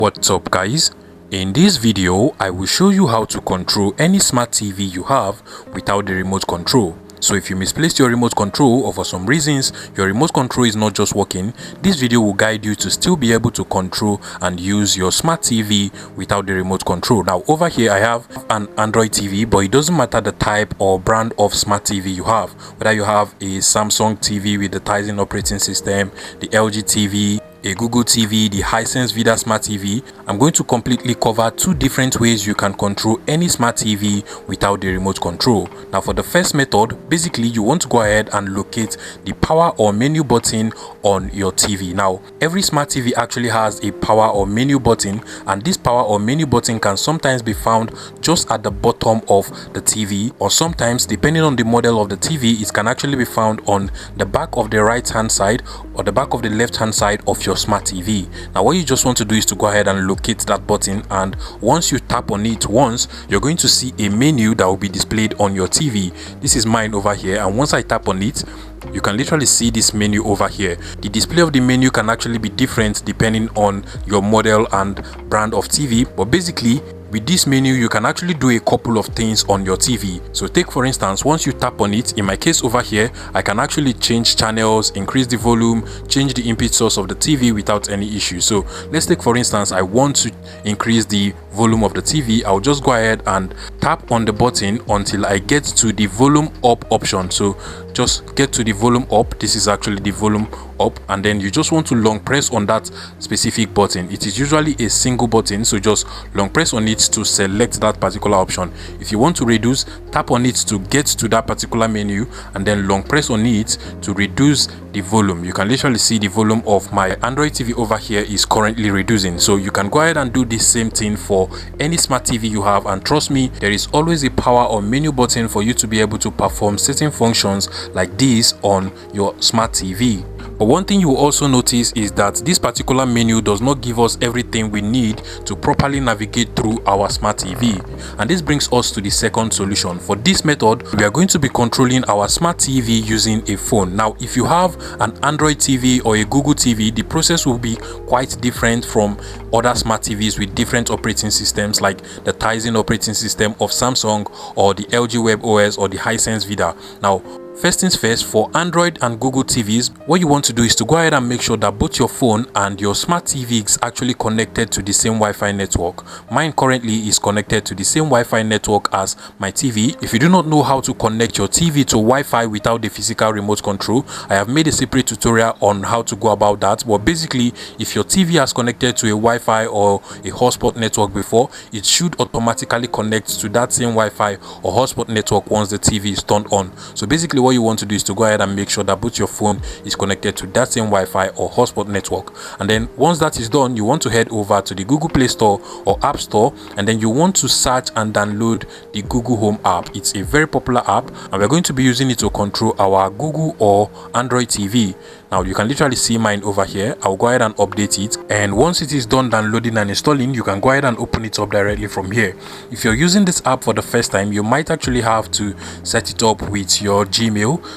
What's up guys? In this video, I will show you how to control any smart TV you have without the remote control. So if you misplaced your remote control or for some reasons your remote control is not just working, this video will guide you to still be able to control and use your smart TV without the remote control. Now over here I have an Android TV, but it doesn't matter the type or brand of smart TV you have, whether you have a Samsung TV with the Tizen operating system, the LG TV, a Google TV, the Hisense Smart TV. I'm going to completely cover two different ways you can control any smart TV without the remote control. Now for the first method, basically you want to go ahead and locate the power or menu button on your TV. Now every smart TV actually has a power or menu button, and this power or menu button can sometimes be found just at the bottom of the TV, or sometimes depending on the model of the TV it can actually be found on the back of the right hand side or the back of the left hand side of your smart TV. Now what you just want to do is to go ahead and locate that button, and once you tap on it once, you're going to see a menu that will be displayed on your TV. This is mine over here, and once I tap on it, you can literally see this menu over here. The display of the menu can actually be different depending on your model and brand of TV, but basically with this menu you can actually do a couple of things on your TV. So take for instance, once you tap on it, in my case over here, I can actually change channels, increase the volume, change the input source of the TV without any issue. So let's take for instance, I want to increase the volume of the TV. I'll just go ahead and tap on the button until I get to the volume up option. So just get to the volume up. This is actually the volume up, and then you just want to long press on that specific button. It is usually a single button, so just long press on it to select that particular option. If you want to reduce, tap on it to get to that particular menu, and then long press on it to reduce the volume. You can literally see the volume of my Android TV over here is currently reducing. So you can go ahead and do this same thing for any smart TV you have, and trust me, there is always a power or menu button for you to be able to perform certain functions like this on your smart TV. But one thing you will also notice is that this particular menu does not give us everything we need to properly navigate through our smart TV. And this brings us to the second solution. For this method, we are going to be controlling our smart TV using a phone. Now, if you have an Android TV or a Google TV, the process will be quite different from other smart TVs with different operating systems like the Tizen operating system of Samsung or the LG WebOS or the Hisense Vida. Now, first things first, for Android and Google TVs, what you want to do is to go ahead and make sure that both your phone and your smart TV is actually connected to the same Wi-Fi network. Mine currently is connected to the same Wi-Fi network as my TV. If you do not know how to connect your TV to Wi-Fi without the physical remote control, I have made a separate tutorial on how to go about that. But basically, if your TV has connected to a Wi-Fi or a hotspot network before, it should automatically connect to that same Wi-Fi or hotspot network once the TV is turned on. So basically what you want to do is to go ahead and make sure that both your phone is connected to that same Wi-Fi or hotspot network, and then once that is done, you want to head over to the Google Play Store or App Store, and then you want to search and download the Google Home app. It's a very popular app, and we're going to be using it to control our Google or Android TV. Now you can literally see mine over here. I'll go ahead and update it, and once it is done downloading and installing, you can go ahead and open it up directly from here. If you're using this app for the first time, you might actually have to set it up with your Gmail.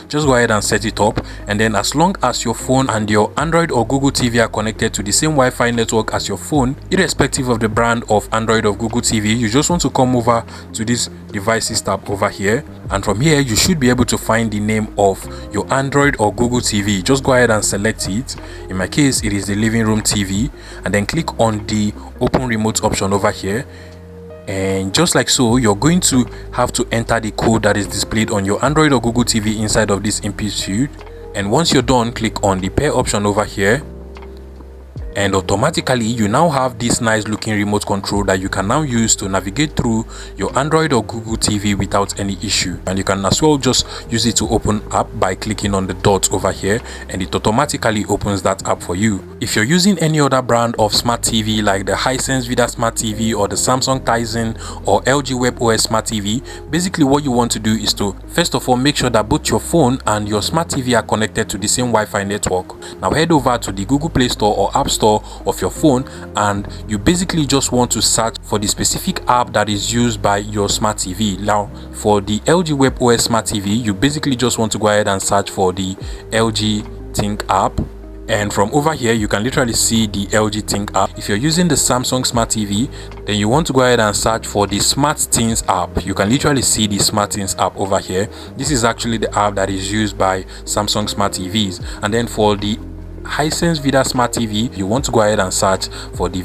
Just go ahead and set it up, and then as long as your phone and your Android or Google TV are connected to the same Wi-Fi network as your phone, irrespective of the brand of Android or Google TV, you just want to come over to this devices tab over here, and from here you should be able to find the name of your Android or Google TV. Just go ahead and select it. In my case it is the living room TV, and then click on the open remote option over here, and just like so, you're going to have to enter the code that is displayed on your Android or Google TV inside of this input field. And once you're done, click on the pair option over here, and automatically you now have this nice looking remote control that you can now use to navigate through your Android or Google TV without any issue. And you can as well just use it to open app by clicking on the dot over here, and it automatically opens that app for you. If you're using any other brand of smart TV like the Hisense Smart TV or the Samsung Tizen or LG WebOS Smart TV, basically what you want to do is to first of all make sure that both your phone and your smart TV are connected to the same Wi-Fi network. Now head over to the Google Play Store or App Store of your phone, and you basically just want to search for the specific app that is used by your smart TV. Now for the LG WebOS Smart TV, you basically just want to go ahead and search for the LG Think app, And from over here, you can literally see the LG Think app. If you're using the Samsung Smart TV, then you want to go ahead and search for the Smart Things app. You can literally see the Smart Things app over here. This is actually the app that is used by Samsung Smart TVs. And then for the Hisense Smart TV, you want to go ahead and search for the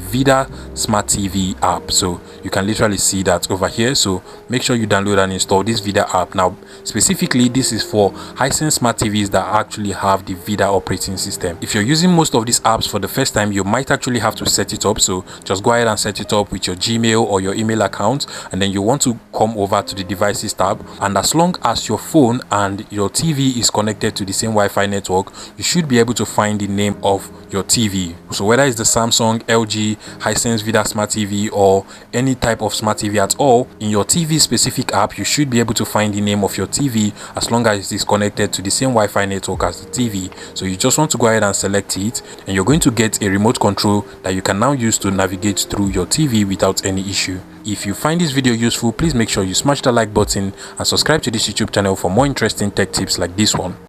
Smart TV app. So you can literally see that over here. So make sure you download and install this app. Now specifically, this is for Hisense Smart TVs that actually have the operating system. If you're using most of these apps for the first time, you might actually have to set it up. So just go ahead and set it up with your Gmail or your email account, and then you want to come over to the devices tab. And as long as your phone and your TV is connected to the same Wi-Fi network, you should be able to find the name of your TV. So whether it's the Samsung, LG, Hisense Smart TV, or any type of smart TV at all, in your TV specific app, you should be able to find the name of your TV as long as it is connected to the same Wi-Fi network as the TV. So you just want to go ahead and select it, and you're going to get a remote control that you can now use to navigate through your TV without any issue. If you find this video useful, please make sure you smash the like button and subscribe to this YouTube channel for more interesting tech tips like this one.